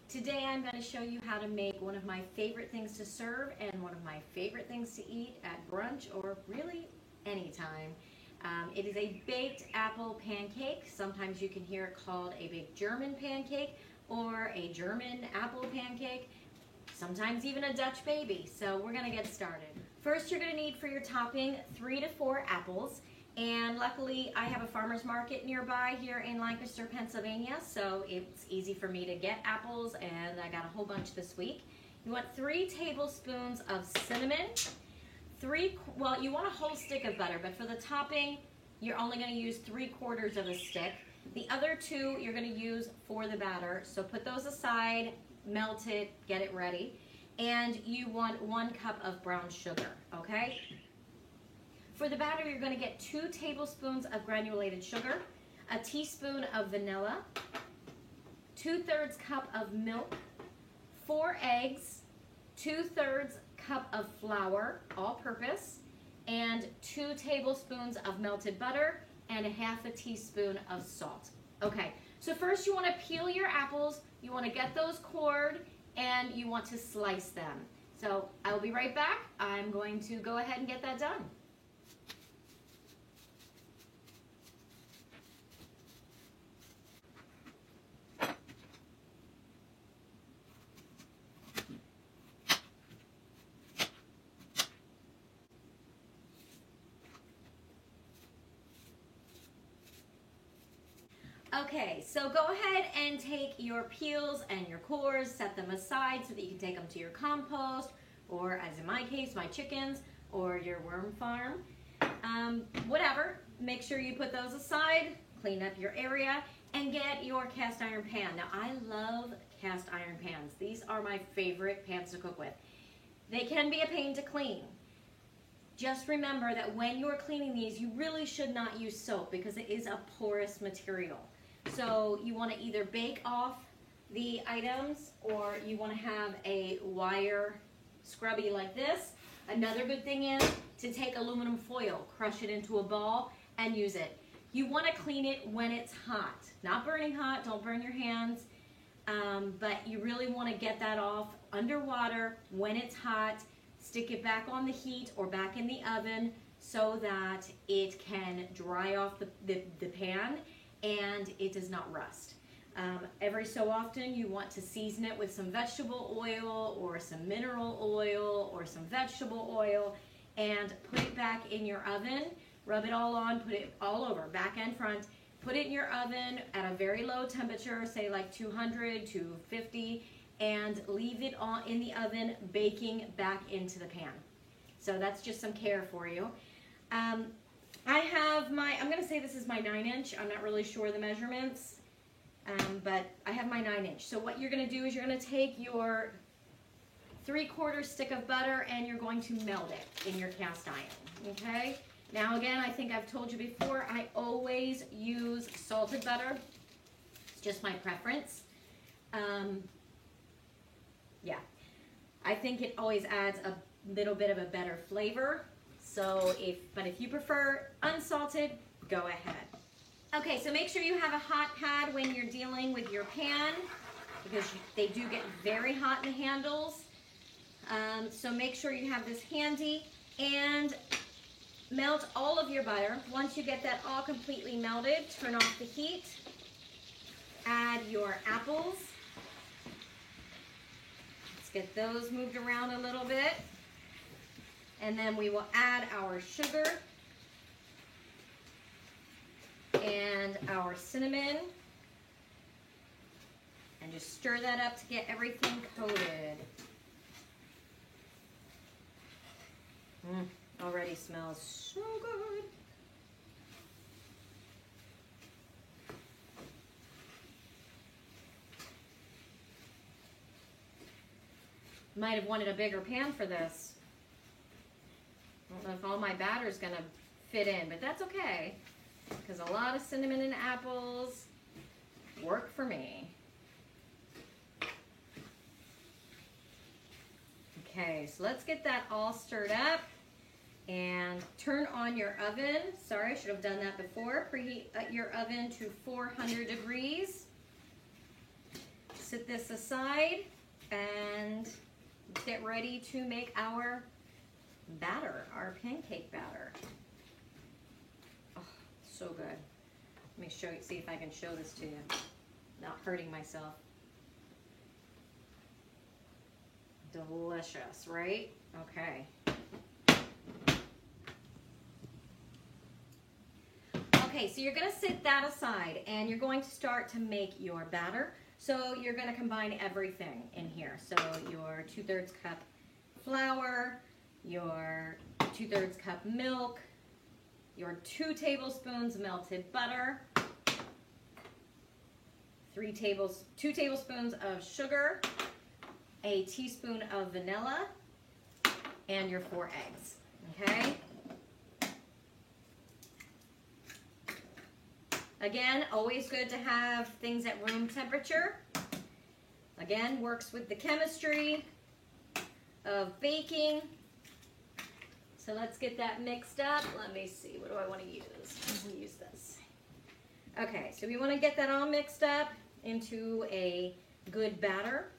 Today I'm going to show you how to make one of my favorite things to serve and one of my favorite things to eat at brunch or really anytime. It is a baked apple pancake. Sometimes you can hear it called a baked German pancake or a German apple pancake, sometimes even a Dutch baby. So we're going to get started. First, you're going to need for your topping 3 to 4 apples. And luckily, I have a farmer's market nearby here in Lancaster, Pennsylvania, so it's easy for me to get apples, and I got a whole bunch this week. You want 3 tablespoons of cinnamon, you want a whole stick of butter, but for the topping, you're only going to use 3/4 of a stick. The other 2 you're going to use for the batter, so put those aside, melt it, get it ready. And you want 1 cup of brown sugar, okay? For the batter, you're going to get 2 tablespoons of granulated sugar, a teaspoon of vanilla, 2/3 cup of milk, 4 eggs, 2/3 cup of flour, all-purpose, and 2 tablespoons of melted butter, and a 1/2 teaspoon of salt. Okay, so first you want to peel your apples, you want to get those cored, and you want to slice them. So I'll be right back. I'm going to go ahead and get that done. Okay, so go ahead and take your peels and your cores, set them aside so that you can take them to your compost, or as in my case, my chickens, or your worm farm. Whatever, make sure you put those aside, clean up your area, and get your cast iron pan. Now, I love cast iron pans. These are my favorite pans to cook with. They can be a pain to clean. Just remember that when you're cleaning these, you really should not use soap because it is a porous material. So you want to either bake off the items or you want to have a wire scrubby like this. Another good thing is to take aluminum foil, crush it into a ball, and use it. You want to clean it when it's hot. Not burning hot, don't burn your hands, but you really want to get that off underwater when it's hot. Stick it back on the heat or back in the oven so that it can dry off the pan and it does not rust. Every so often you want to season it with some vegetable oil or some mineral oil or some vegetable oil and put it back in your oven. Rub it all on, put it all over, back and front. Put it in your oven at a very low temperature, say like 200, 250, and leave it on in the oven baking back into the pan. So that's just some care for you. I have I'm going to say this is my 9-inch. I'm not really sure the measurements, but I have my 9-inch. So what you're going to do is you're going to take your 3/4 stick of butter and you're going to melt it in your cast iron, okay? Now again, I think I've told you before, I always use salted butter. It's just my preference. Yeah, I think it always adds a little bit of a better flavor. So but if you prefer unsalted, go ahead. Okay, so make sure you have a hot pad when you're dealing with your pan because they do get very hot in the handles. So make sure you have this handy and melt all of your butter. Once you get that all completely melted, turn off the heat. Add your apples. Get those moved around a little bit. And then we will add our sugar and our cinnamon. And just stir that up to get everything coated. Already smells so good. Might have wanted a bigger pan for this. I don't know if all my batter is going to fit in, but that's okay because a lot of cinnamon and apples work for me. Okay, so let's get that all stirred up and turn on your oven. Sorry, I should have done that before. Preheat your oven to 400 degrees. sit this aside and get ready to make our batter, our pancake batter. Oh, so good. Let me show you, see if I can show this to you, not hurting myself. Delicious, right? Okay. Okay, so you're gonna sit that aside and you're going to start to make your batter. So you're gonna combine everything in here. So your 2/3 cup flour, your 2/3 cup milk, your 2 tablespoons melted butter, 2 tablespoons of sugar, a teaspoon of vanilla, and your 4 eggs, okay? Again, always good to have things at room temperature. Again, works with the chemistry of baking. So let's get that mixed up. Let me see, what do I want to use? I'm gonna use this. Okay, so we want to get that all mixed up into a good batter.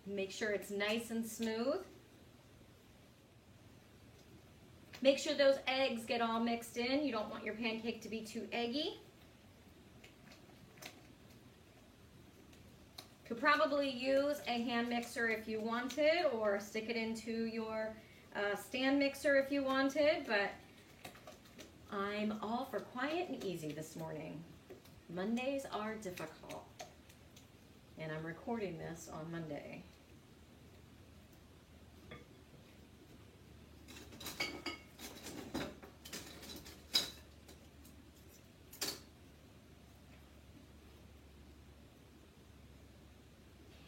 Make sure it's nice and smooth. Make sure those eggs get all mixed in. You don't want your pancake to be too eggy. Could probably use a hand mixer if you wanted, or stick it into your stand mixer if you wanted, but I'm all for quiet and easy this morning. Mondays are difficult, and I'm recording this on Monday.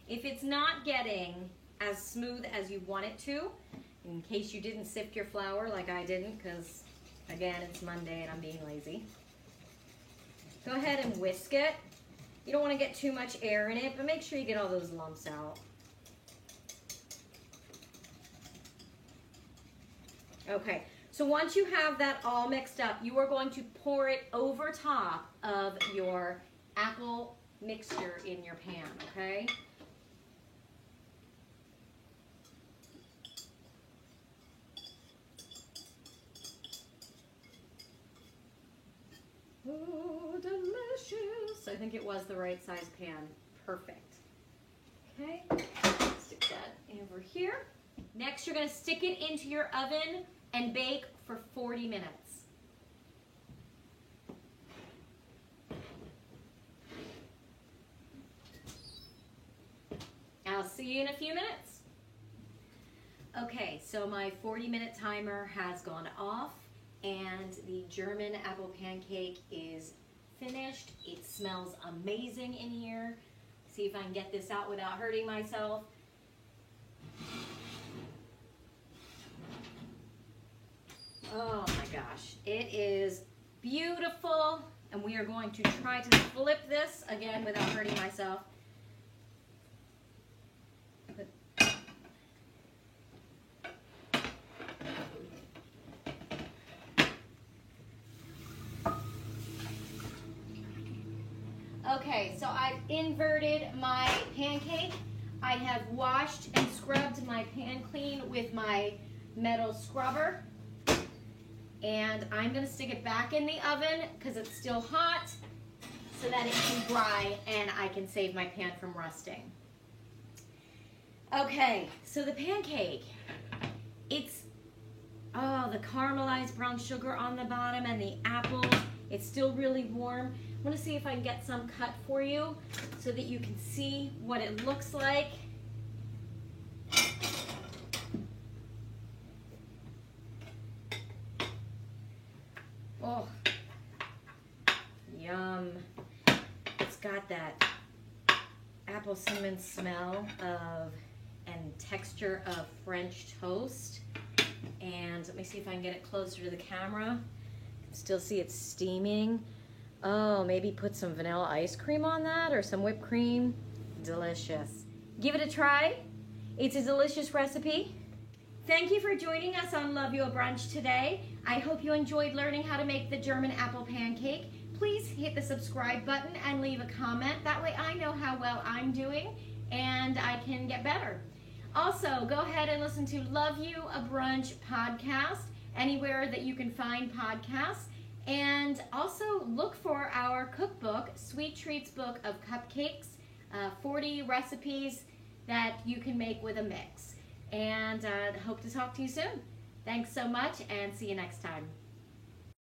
If it's not getting as smooth as you want it to, in case you didn't sift your flour like I didn't, because again, it's Monday and I'm being lazy, go ahead and whisk it. You don't want to get too much air in it, but make sure you get all those lumps out. Okay, so once you have that all mixed up, you are going to pour it over top of your apple mixture in your pan, okay? Oh, delicious. I think it was the right size pan. Perfect. Okay, stick that over here. Next, you're going to stick it into your oven and bake for 40 minutes. I'll see you in a few minutes. Okay, so my 40-minute timer has gone off, and the German apple pancake is finished. It smells amazing in here. See if I can get this out without hurting myself. Oh my gosh, it is beautiful, and we are going to try to flip this again without hurting myself. Okay, so I've inverted my pancake. I have washed and scrubbed my pan clean with my metal scrubber. And I'm going to stick it back in the oven because it's still hot so that it can dry and I can save my pan from rusting. Okay, so the pancake, it's, oh, the caramelized brown sugar on the bottom and the apple, it's still really warm. I want to see if I can get some cut for you so that you can see what it looks like. Oh, yum. It's got that apple cinnamon smell of and texture of French toast. And let me see if I can get it closer to the camera. Still see it steaming. Oh, maybe put some vanilla ice cream on that or some whipped cream. Delicious. Give it a try. It's a delicious recipe. Thank you for joining us on Love You a Brunch today. I hope you enjoyed learning how to make the German apple pancake. please hit the subscribe button and leave a comment. That way I know how well I'm doing and I can get better. Also, go ahead and listen to Love You a Brunch podcast anywhere that you can find podcasts. And also look for our cookbook, Sweet Treats Book of Cupcakes, 40 recipes that you can make with a mix. And hope to talk to you soon. Thanks so much and see you next time.